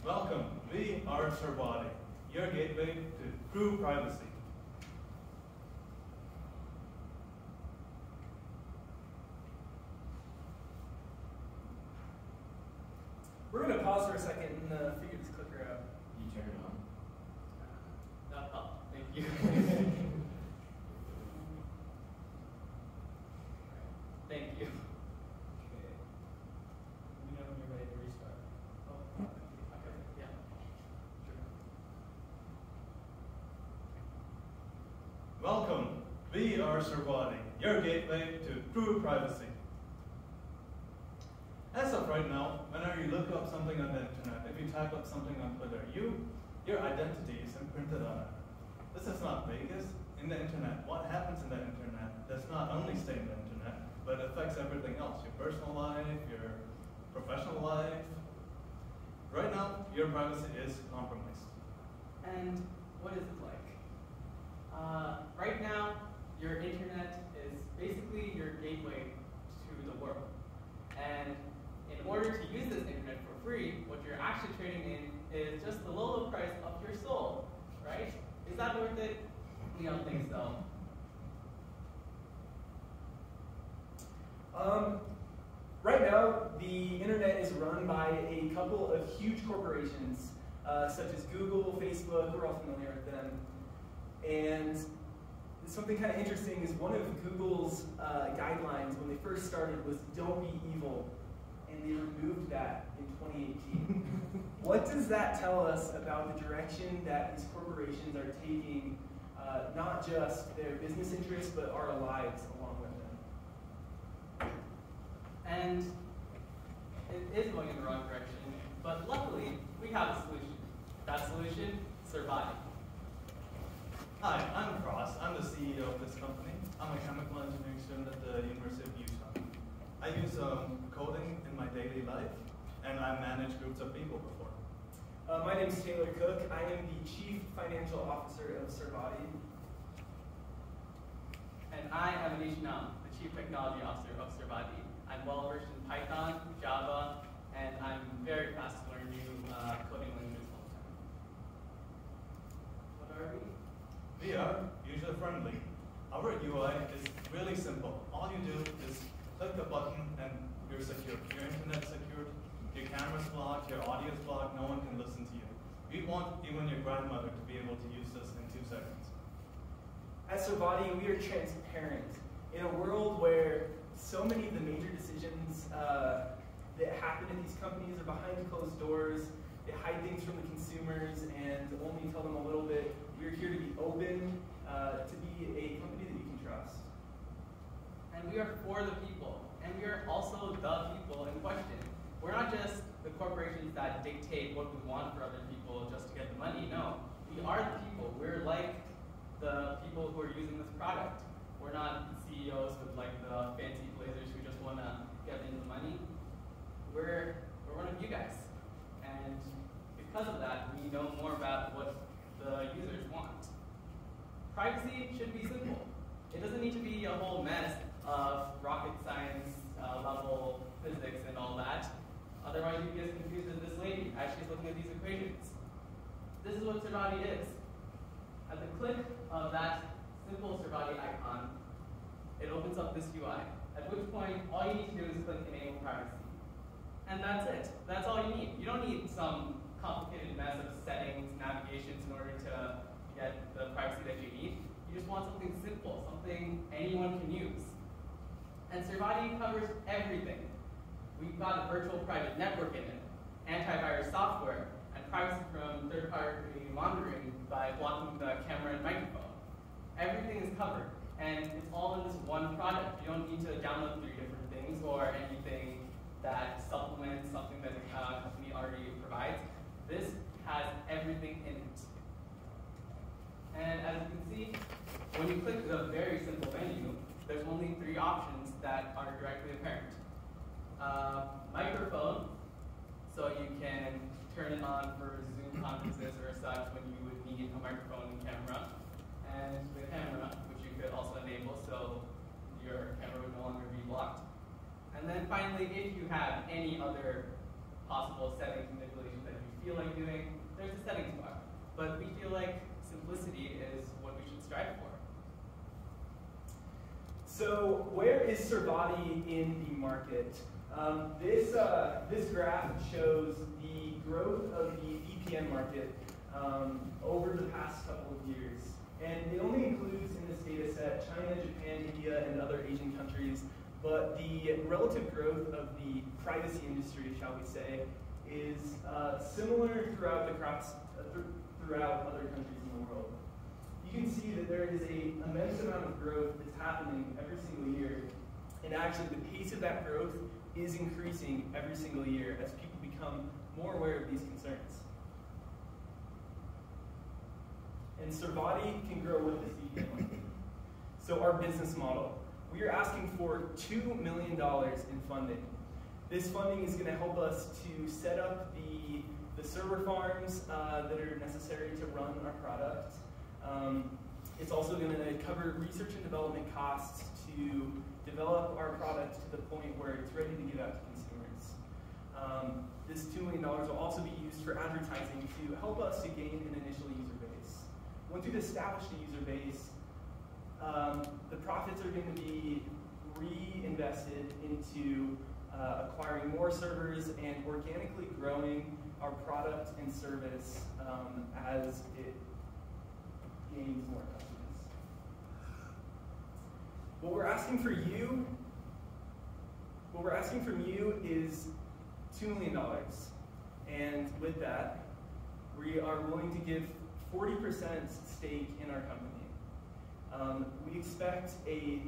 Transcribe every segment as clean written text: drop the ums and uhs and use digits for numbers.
Welcome, we are Servati, your gateway to true privacy. We're going to pause for a second and figure this clicker out. You turn it on. Thank you. Thank you. Okay. Let me know when you're ready to restart. Oh, Okay, yeah. Sure. Welcome, we are Servati, your gateway to true privacy. As of right now, whenever you look up something on the internet, if you type up something on Twitter, your identity is imprinted on it. This is not Vegas. In the internet, what happens in the internet does not only stay in the internet, but it affects everything else, your personal life, your professional life. Right now, your privacy is compromised. And what is it like? Right now, your internet is basically your gateway to the world. And in order to use this internet for free, what you're actually trading in is just the low price of your soul, right? Is that worth it? We don't think so. Right now, the internet is run by a couple of huge corporations, such as Google, Facebook. We're all familiar with them. And something kind of interesting is one of Google's guidelines when they first started was "Don't be evil," and they removed that in 2018. What does that tell us about the direction that these corporations are taking, not just their business interests, but our lives along with them? And it is going in the wrong direction, but luckily, we have a solution. That solution, Servati. Hi, I'm Cross. I'm the CEO of this company. I'm a chemical engineering student at the University of Utah. I use coding in my daily life, and I manage groups of people before. My name is Taylor Cook. I am the Chief Financial Officer of Servati. And I am Anish Nam, the Chief Technology Officer of Servati. I'm well versed in Python, Java, and I'm very fast to learn new coding languages all the time. What are we? We are user-friendly. Our UI is really simple. All you do is click the button and you're secure. Your internet's secured, your camera's blocked, your audio's blocked, no one can listen to you. We want even your grandmother to be able to use this in 2 seconds. At Servati, we are transparent. In a world where so many of the major decisions that happen at these companies are behind closed doors, they hide things from the consumers and only tell them a little bit. We're here to be open, to be a company that you can trust. And we are for the people, and we are also the people in question. We're not just the corporations that dictate what we want for other people just to get the money. No, we are the people. We're like the people who are using this product. We're not CEOs with like the fancy blazers who just want to get into the money. We're one of you guys. And because of that, we know more about what the users want. Privacy should be simple. It doesn't need to be a whole mess of rocket science level physics and all that. Otherwise, you'd get as confused as this lady as she's looking at these equations. This is what Servati is. At the click of that simple Servati icon, it opens up this UI, at which point all you need to do is click Enable Privacy. And that's it. That's all you need. You don't need some complicated mess of settings, navigations in order to get the privacy that you need. You just want something simple, something anyone can use. And Servati covers everything. We've got a virtual private network in it, antivirus software, and privacy from third-party monitoring by blocking the camera and microphone. Everything is covered, and it's all in this one product. You don't need to download 3 different things or anything that supplements something that the company already provides. This has everything in it. And as you can see, when you click the very simple menu, there's only 3 options that are directly apparent. Microphone, so you can turn it on for Zoom conferences or such when you would need a microphone and camera. And the camera, which you could also enable so your camera would no longer be blocked. And then finally, if you have any other possible settings and manipulations that you feel like doing, there's a settings bar. But we feel like simplicity is what we should strive for. So where is Servati in the market? This graph shows the growth of the VPN market over the past couple of years. And it only includes in this data set China, Japan, India, and other Asian countries. But the relative growth of the privacy industry, shall we say, is similar throughout throughout other countries in the world. You can see that there is an immense amount of growth that's happening every single year. And actually, the pace of that growth is increasing every single year as people become more aware of these concerns. And Servati can grow with this VPN market. So our business model. We are asking for $2 million in funding. This funding is going to help us to set up the server farms that are necessary to run our product. It's also going to cover research and development costs to develop our product to the point where it's ready to give out to consumers. This $2 million will also be used for advertising to help us to gain an initial user base. Once we've established a user base, the profits are going to be reinvested into acquiring more servers and organically growing our product and service as it gains more customers. What we're asking from you is $2 million. And with that, we are willing to give 40% stake in our company. We expect a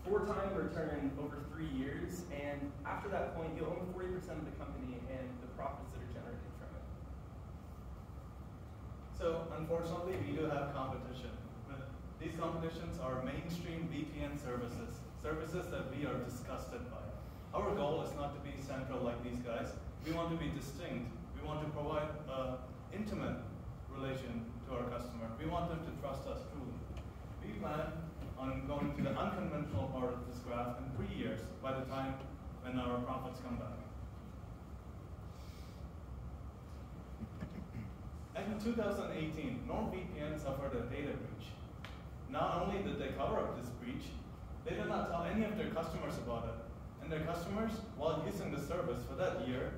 4-time return over 3 years, and after that point, you'll own 40% of the company and the profits that are generated from it. So, unfortunately, we do have competition. But these competitions are mainstream VPN services, services that we are disgusted by. Our goal is not to be central like these guys. We want to be distinct. We want to provide an intimate relation to our customer. We want them to trust us truly. We plan on going to the unconventional part of this graph in 3 years by the time when our profits come back. And in 2018, NordVPN suffered a data breach. Not only did they cover up this breach, they did not tell any of their customers about it. And their customers, while using the service for that year,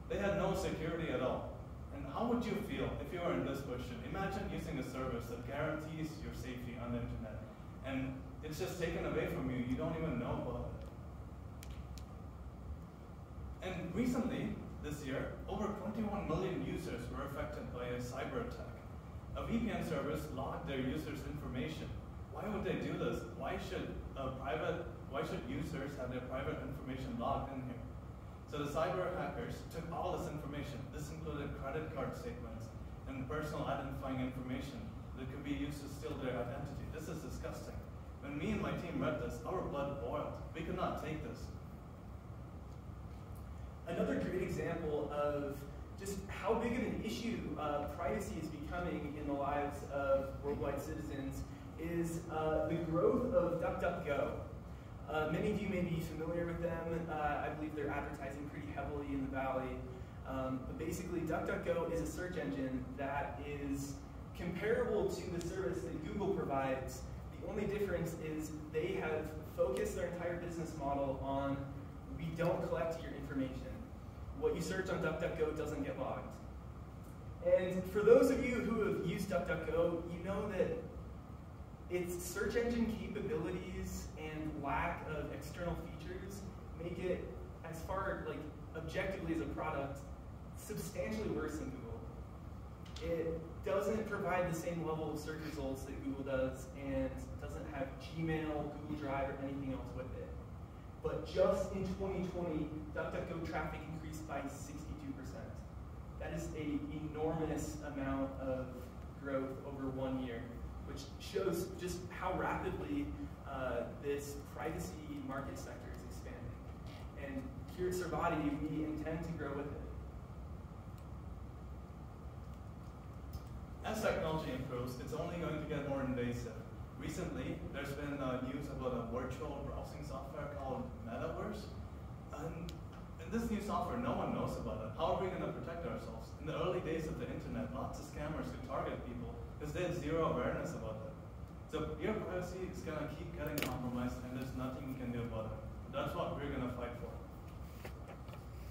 they had no security at all. And how would you feel if you were in this position? Imagine using a service that guarantees your safety on the internet, and it's just taken away from you. You don't even know about it. And recently, this year, over 21 million users were affected by a cyber attack. A VPN service logged their users' information. Why would they do this? Why should users have their private information logged in here? So the cyber hackers took all this information. This included credit card statements and personal identifying information that could be used to steal their identity. This is disgusting. When me and my team read this, our blood boiled. We could not take this. Another great example of just how big of an issue privacy is becoming in the lives of worldwide citizens is the growth of DuckDuckGo. Many of you may be familiar with them. I believe they're advertising pretty heavily in the Valley. But basically, DuckDuckGo is a search engine that is comparable to the service that Google provides. The only difference is they have focused their entire business model on we don't collect your information. What you search on DuckDuckGo doesn't get logged. And for those of you who have used DuckDuckGo, you know that its search engine capabilities and lack of external features make it, as far like objectively as a product, substantially worse than Google. It doesn't provide the same level of search results that Google does, and doesn't have Gmail, Google Drive, or anything else with it. But just in 2020, DuckDuckGo traffic increased by 62%. That is an enormous amount of growth over 1 year, which shows just how rapidly this privacy market sector is expanding. And here at Servati, we intend to grow with it. As technology improves, it's only going to get more invasive. Recently, there's been news about a virtual browsing software called Metaverse. And And this new software, no one knows about it. How are we going to protect ourselves? In the early days of the internet, lots of scammers could target people because they had zero awareness about it. So your privacy is going to keep getting compromised, and there's nothing you can do about it. That's what we're going to fight for.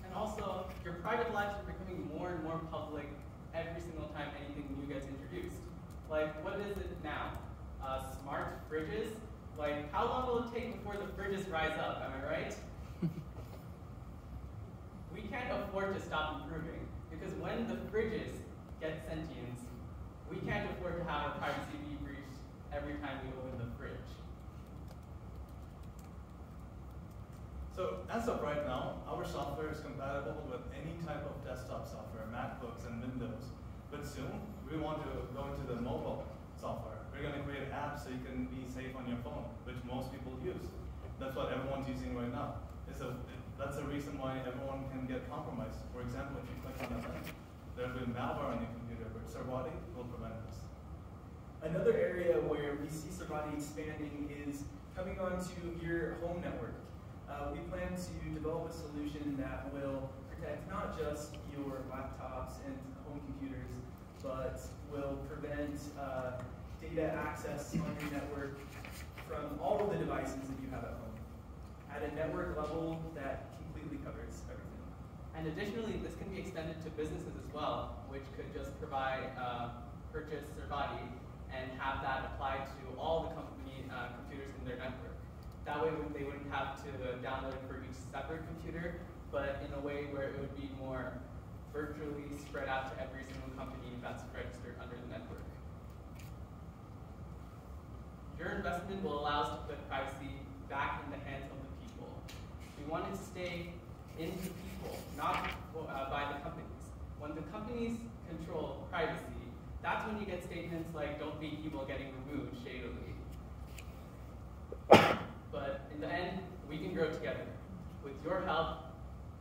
And also, your private lives are becoming more and more public every single time anything new gets introduced. Like, what is it now? Smart fridges? Like, how long will it take before the fridges rise up? Am I right? We can't afford to stop improving, because when the fridges get sentience, we can't afford to have our privacy be breached every time we open the fridge. So as of right now, our software is compatible with any type of desktop software, MacBooks and Windows. But soon, we want to go into the mobile software. We're going to create apps so you can be safe on your phone, which most people use. That's what everyone's using right now. That's the reason why everyone can get compromised. For example, if you click on a link, there'll be malware on your computer, but Servati will prevent this. Another area where we see Servati expanding is coming onto your home network. We plan to develop a solution that will protect not just your laptops and home computers, but will prevent data access on your network from all of the devices that you have at home, at a network level that completely covers everything. And additionally, this can be extended to businesses as well, which could just provide purchase Servati and have that applied to all the company computers in their network. That way they wouldn't have to download it for each separate computer, but in a way where it would be more virtually spread out to every single company that's registered under the network. Your investment will allow us to put privacy back in the hands of the people. We want it to stay in the people, not by the companies. When the companies control privacy, that's when you get statements like, "Don't be evil," getting removed shadily. But in the end, we can grow together. With your help,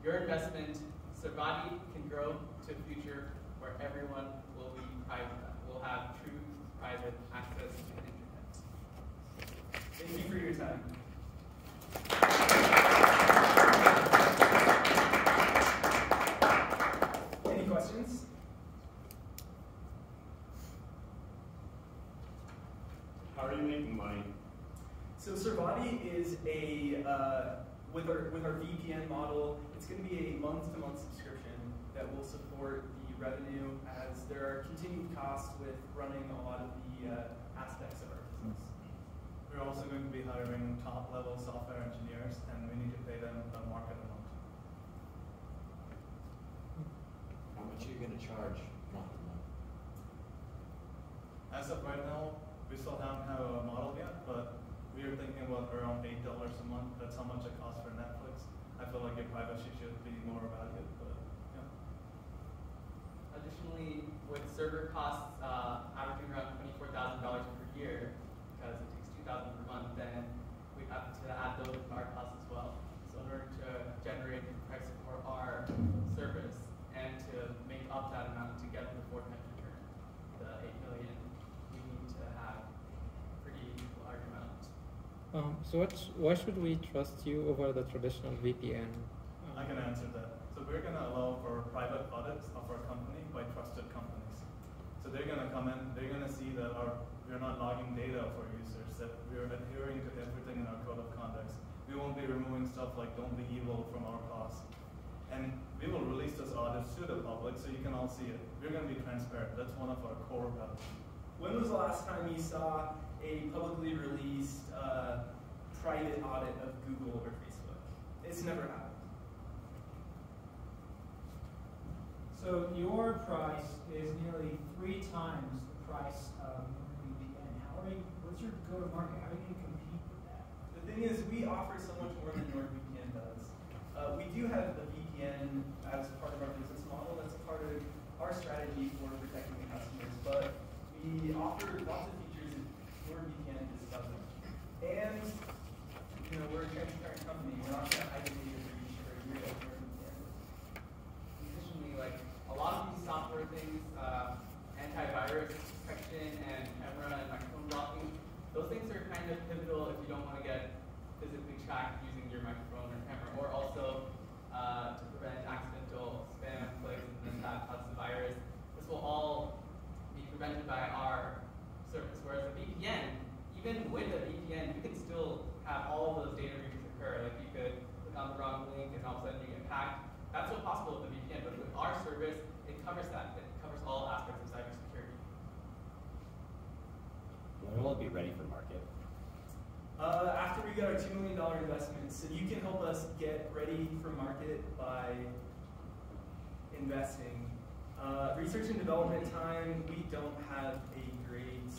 your investment, Servati can grow to a future where everyone will be private, will have true private access to the internet. Thank you for your time. Any questions? How are you making money? So Servati is with our VPN model, it's going to be a month-to-month subscription that will support the revenue as there are continued costs with running a lot of the aspects of our business. We're also going to be hiring top-level software engineers, and we need to pay them a market amount. How much are you going to charge month to month? As of right now, we still haven't had a model yet, but we are thinking about around $8 a month. That's how much it costs for Netflix. I feel like your privacy should be more valued, but yeah. Additionally, with server costs averaging around $24,000 per year, because it takes $2,000 per month, then we have to add those to our costs as well. So in order to generate the price for our service and to make up that amount to get the 4 times return, the $8 million, we need to have a pretty large amount. So why should we trust you over the traditional VPN? I can answer that. So we're going to allow for private audits of our company by trusted companies. So they're going to come in, they're going to see that we're not logging data of our users, that we're adhering to everything in our code of conduct. We won't be removing stuff like "don't be evil" from our costs. And we will release those audits to the public so you can all see it. We're going to be transparent. That's one of our core values. When was the last time you saw a publicly released private audit of Google or Facebook? It's never happened. So your price is nearly 3 times the price of VPN. What's your go-to-market? How are you going to compete with that? The thing is, we offer so much more than NordVPN does. We do have the VPN as part of our business model. That's a part of our strategy for protecting the customers. But we offer lots of features that NordVPN just doesn't. And we're a transparent company. We're not going to hide the data breach for a year like NordVPN. Additionally, like a lot of these software things, antivirus protection and camera and microphone blocking, those things are kind of pivotal if you don't want to get physically tracked using your microphone or camera, or also to covers that. It covers all aspects of cybersecurity. When will it be ready for market? After we get our $2 million investment, so you can help us get ready for market by investing. Research and development time, we don't have a great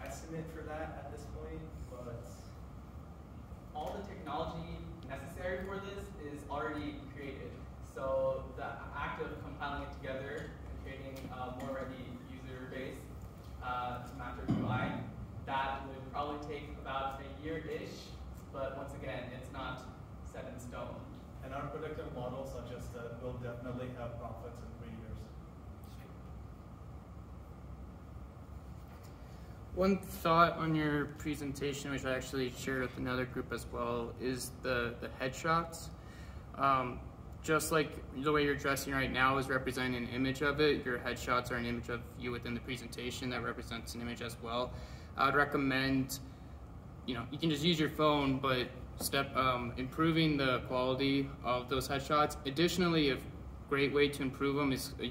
estimate for that at this point, but All the technology necessary for this is already created. So the act of compiling it together and creating a more ready user base to match our UI, that would probably take about a year-ish, but once again, it's not set in stone. And our predictive model suggests that we'll definitely have profits in 3 years. One thought on your presentation, which I actually shared with another group as well, is the headshots. Just like the way you're dressing right now is representing an image of it, your headshots are an image of you within the presentation that represents an image as well. I would recommend, you can just use your phone, but improving the quality of those headshots. Additionally, a great way to improve them is a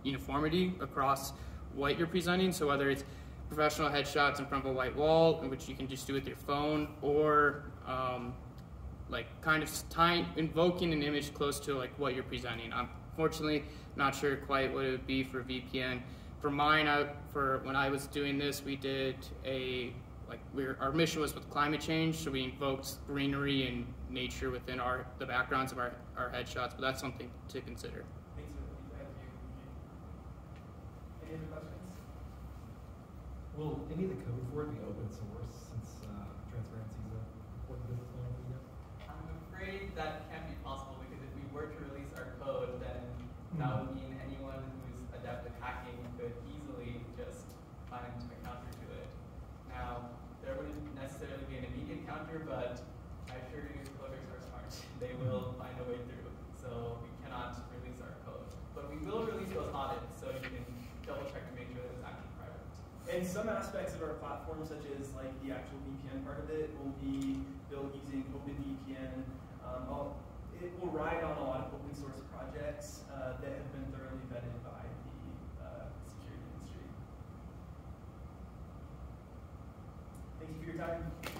uniformity across what you're presenting. So whether it's professional headshots in front of a white wall, which you can just do with your phone, or invoking an image close to like what you're presenting. I'm fortunately not sure quite what it would be for VPN. For mine, for when I was doing this, we did our mission was with climate change, so we invoked greenery and nature within the backgrounds of our headshots, but that's something to consider. thanks for the feedback. Any other questions? Will any of the code for it be open source since transparency is an important business model for you guys? I'm afraid that can't be possible because if we were to release our code, then that would mean anyone who's adept at hacking could easily just find a counter to it. Now, there wouldn't necessarily be an immediate counter, but I assure you coders are smart. They will find a way through. So we cannot release our code. But we will release those audits so you can double check to make sure that it's actually private. And some aspects of our platform, such as like the actual VPN part of it, will be built using OpenVPN. It will ride on a lot of open source projects that have been thoroughly vetted by the security industry. Thank you for your time.